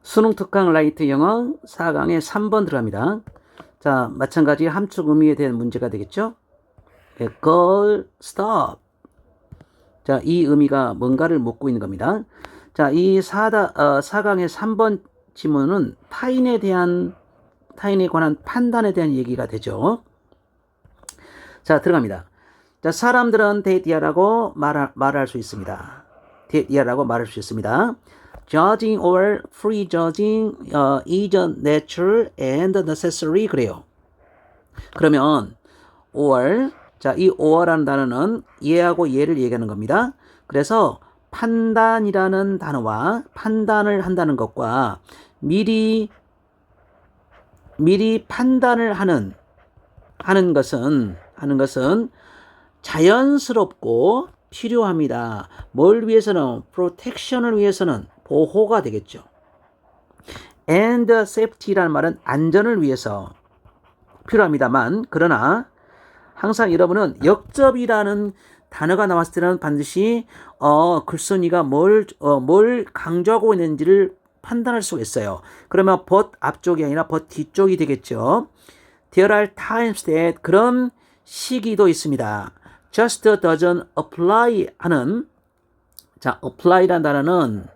수능 특강 라이트 영어 4강에 3번 들어갑니다. 자, 마찬가지 함축 의미에 대한 문제가 되겠죠? Girl, stop. 자, 이 의미가 뭔가를 묻고 있는 겁니다. 자, 이 4강의 3번 지문은 타인에 관한 판단에 대한 얘기가 되죠. 자, 들어갑니다. 자, 사람들은 데이트야라고 말할 수 있습니다. 데이트야라고 말할 수 있습니다. Judging or prejudging is natural and necessary 그래요. 그러면 or 자, 이 or라는 단어는 얘하고 얘를 얘기하는 겁니다. 그래서 판단이라는 단어와 판단을 한다는 것과 미리 판단을 하는 것은 자연스럽고 필요합니다. 뭘 위해서는? protection을 위해서는 보호가 되겠죠. and safety라는 말은 안전을 위해서 필요합니다만, 그러나 항상 여러분은 역접이라는 단어가 나왔을 때는 반드시 글쓴이가 뭘 강조하고 있는지를 판단할 수가 있어요. 그러면 but 앞쪽이 아니라 but 뒤쪽이 되겠죠. There are times that 그런 시기도 있습니다. just doesn't apply 하는, 자, apply라는 단어는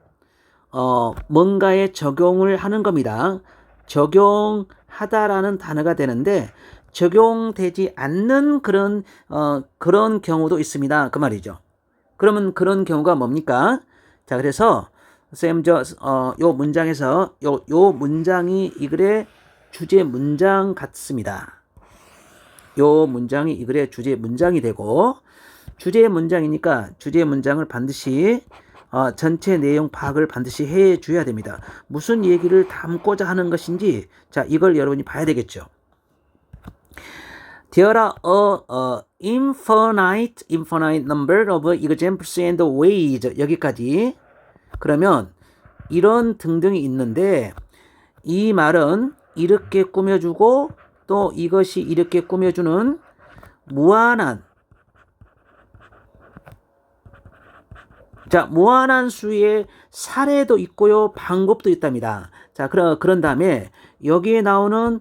뭔가에 적용을 하는 겁니다. 적용하다라는 단어가 되는데 적용되지 않는 그런 경우도 있습니다. 그 말이죠. 그러면 그런 경우가 뭡니까? 자, 그래서 쌤 요 문장에서 요 문장이 이 글의 주제 문장 같습니다. 요 문장이 이 글의 주제 문장이 되고, 주제 문장이니까 주제 문장을 반드시 전체 내용 파악을 반드시 해 줘야 됩니다. 무슨 얘기를 담고자 하는 것인지, 자, 이걸 여러분이 봐야 되겠죠. There are infinite number of examples and ways. 여기까지. 그러면 이런 등등이 있는데 이 말은 이렇게 꾸며주고 또 이것이 이렇게 꾸며주는 무한한, 자, 무한한 수의 사례도 있고요, 방법도 있답니다. 자, 그런 다음에 여기 나오는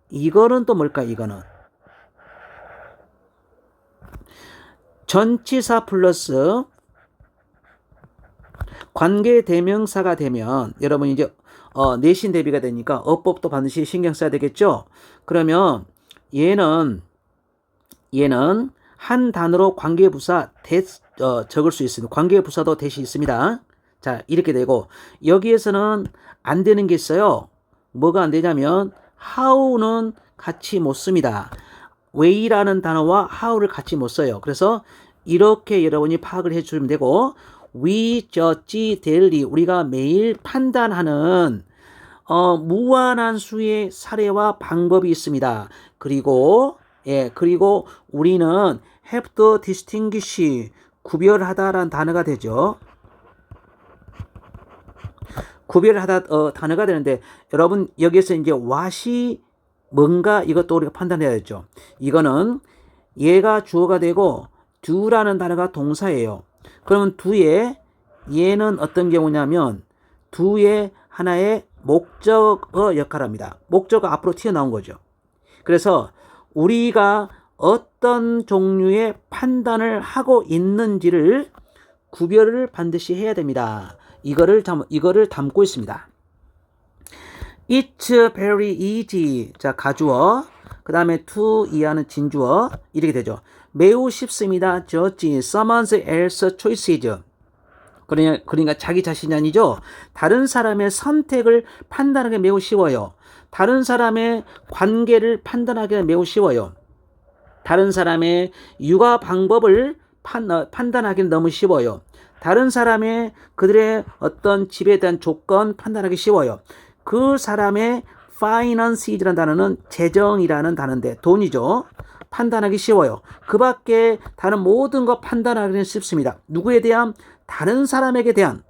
이거는 또 뭘까? 이거는 전치사 플러스 관계 대명사가 되면 여러분 이제 내신 대비가 되니까 어법도 반드시 신경 써야 되겠죠. 그러면 얘는 한 단어로 관계부사 적을 수 있습니다. 관계부사도 대시 있습니다. 자, 이렇게 되고, 여기에서는 안 되는 게 있어요. 뭐가 안 되냐면 how는 같이 못 씁니다. way라는 단어와 how를 같이 못 써요. 그래서 이렇게 여러분이 파악을 해주면 되고, we judge daily, 우리가 매일 판단하는 무한한 수의 사례와 방법이 있습니다. 그리고 우리는 have to distinguish, 구별하다라는 단어가 되죠. 구별하다 단어가 되는데, 여러분 여기에서 이제 what이 뭔가 이것도 우리가 판단해야 되죠. 이거는 얘가 주어가 되고 do라는 단어가 동사예요. 그러면 do에 얘는 어떤 경우냐면 do의 하나의 목적어 역할을 합니다. 목적어 앞으로 튀어나온 거죠. 그래서 우리가 어떤 종류의 판단을 하고 있는지를 구별을 반드시 해야 됩니다. 이거를 담고 있습니다. It's very easy. 자, 가주어. 그 다음에 to 이하는 진주어. 이렇게 되죠. 매우 쉽습니다. judge someone else's choices. 그러니까 자기 자신이 아니죠. 다른 사람의 선택을 판단하기 매우 쉬워요. 다른 사람의 관계를 판단하기가 매우 쉬워요. 다른 사람의 육아 방법을 판단하기는 너무 쉬워요. 다른 사람의 그들의 어떤 집에 대한 조건 판단하기 쉬워요. 그 사람의 finances라는 단어는 재정이라는 단어인데 돈이죠. 판단하기 쉬워요. 그 밖에 다른 모든 거 판단하기는 쉽습니다. 누구에 대한? 다른 사람에게 대한.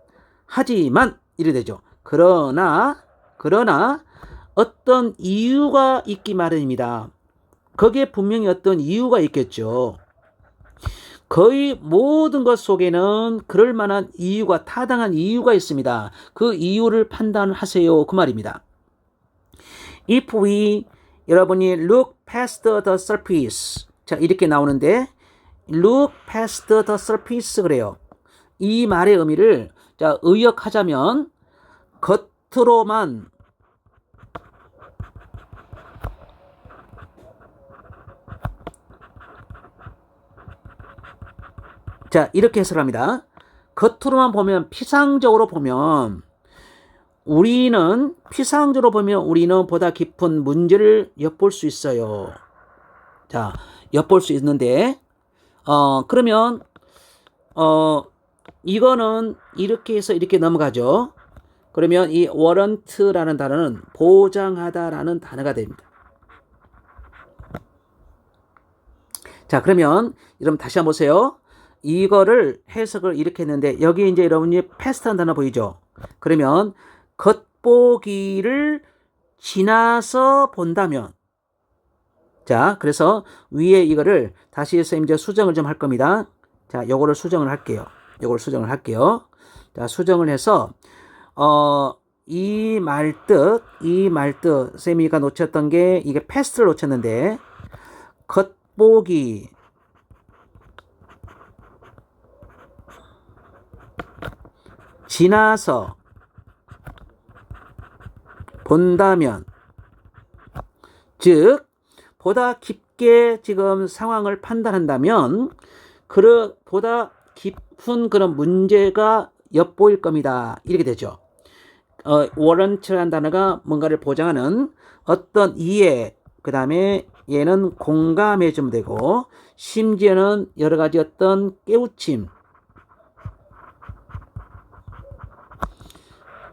하지만 이래 되죠. 그러나 어떤 이유가 있기 마련입니다. 거기에 분명히 어떤 이유가 있겠죠. 거의 모든 것 속에는 그럴 만한 이유가, 타당한 이유가 있습니다. 그 이유를 판단하세요. 그 말입니다. If we, 여러분이 look past the surface. 자, 이렇게 나오는데, look past the surface 그래요. 이 말의 의미를, 자, 의역하자면, 겉으로만, 자, 이렇게 해석합니다. 겉으로만 보면, 피상적으로 보면, 피상적으로 보면 우리는 보다 깊은 문제를 엿볼 수 있어요. 자, 엿볼 수 있는데, 그러면, 이거는 이렇게 해서 이렇게 넘어가죠. 그러면 이 warrant라는 단어는 보장하다라는 단어가 됩니다. 자, 그러면 여러분 다시 한번 보세요. 이거를 해석을 이렇게 했는데 여기 이제 여러분이 past라는 단어 보이죠? 그러면 겉보기를 지나서 본다면, 자, 그래서 위에 이거를 다시 해서 이제 수정을 좀 할 겁니다. 자, 요거를 수정을 할게요. 자, 수정을 해서 이 말뜻 쌤이가 놓쳤던 게 이게 패스트를 놓쳤는데, 겉보기 지나서 본다면, 즉 보다 깊게 지금 상황을 판단한다면 보다 깊은 그런 문제가 엿보일 겁니다. 이렇게 되죠. warrant라는 단어가 뭔가를 보장하는 어떤 이해, 그 다음에 얘는 공감해 주면 되고, 심지어는 여러 가지 어떤 깨우침,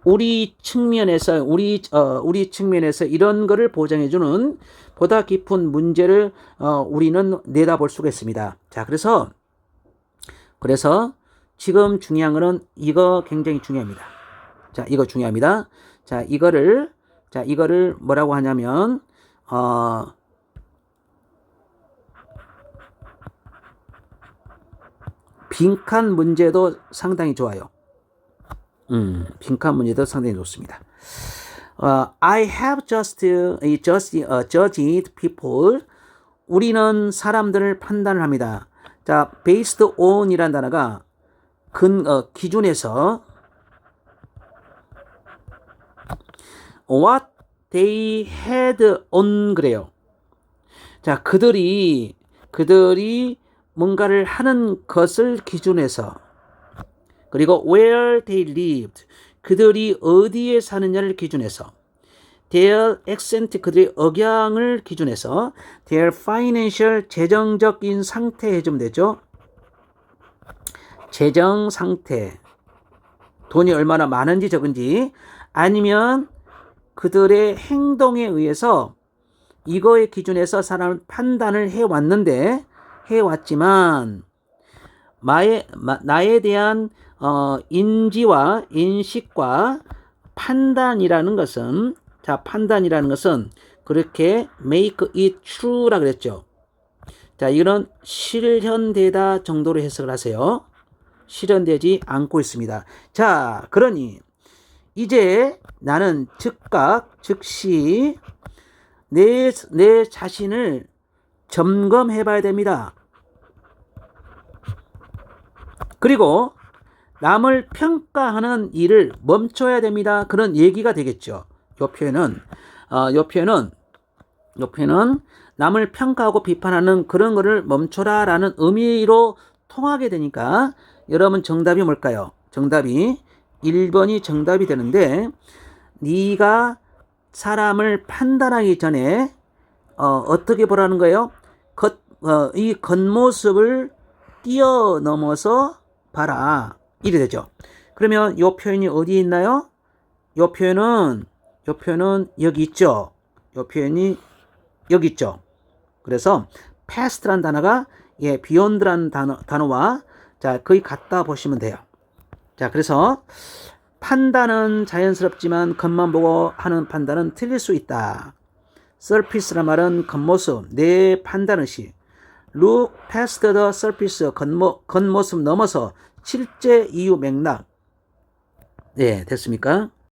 우리 측면에서 이런 거를 보장해주는 보다 깊은 문제를 우리는 내다볼 수가 있습니다. 자, 그래서 지금 중요한 거는 이거 굉장히 중요합니다. 자, 이거 중요합니다. 자, 이거를 뭐라고 하냐면 빈칸 문제도 상당히 좋아요. 빈칸 문제도 상당히 좋습니다. I have judged people. 우리는 사람들을 판단을 합니다. 자, based on 이란 단어가 기준에서 what they had on 그래요. 자, 그들이 뭔가를 하는 것을 기준해서, 그리고 where they lived, 그들이 어디에 사느냐를 기준해서, their accent, 그들의 억양을 기준해서, their financial, 재정적인 상태 해주면 되죠. 재정 상태, 돈이 얼마나 많은지 적은지, 아니면 그들의 행동에 의해서 이거에 기준해서 사람을 판단을 해왔지만 나에 대한 인지와 인식과 판단이라는 것은 그렇게 make it true라 그랬죠. 자, 이거는 실현되다 정도로 해석을 하세요. 실현되지 않고 있습니다. 자, 그러니 이제 나는 즉시 내 자신을 점검해 봐야 됩니다. 그리고 남을 평가하는 일을 멈춰야 됩니다. 그런 얘기가 되겠죠. 요 표현은 남을 평가하고 비판하는 그런 거를 멈춰라라는 의미로 통하게 되니까 여러분 정답이 뭘까요? 정답이 1번이 정답이 되는데, 네가 사람을 판단하기 전에 어떻게 보라는 거예요? 이 겉모습을 뛰어넘어서 봐라. 이래 되죠. 그러면 이 표현이 어디에 있나요? 이 표현은 여기 있죠. 이 표현이 여기 있죠. 그래서 past라는 단어가 beyond라는 단어와 자, 거의 같다 보시면 돼요. 자, 그래서 판단은 자연스럽지만 겉만 보고 하는 판단은 틀릴 수 있다. surface란 말은 겉모습, 내 판단의식. look past the surface, 겉모습 넘어서 실제 이유 맥락. 네, 됐습니까?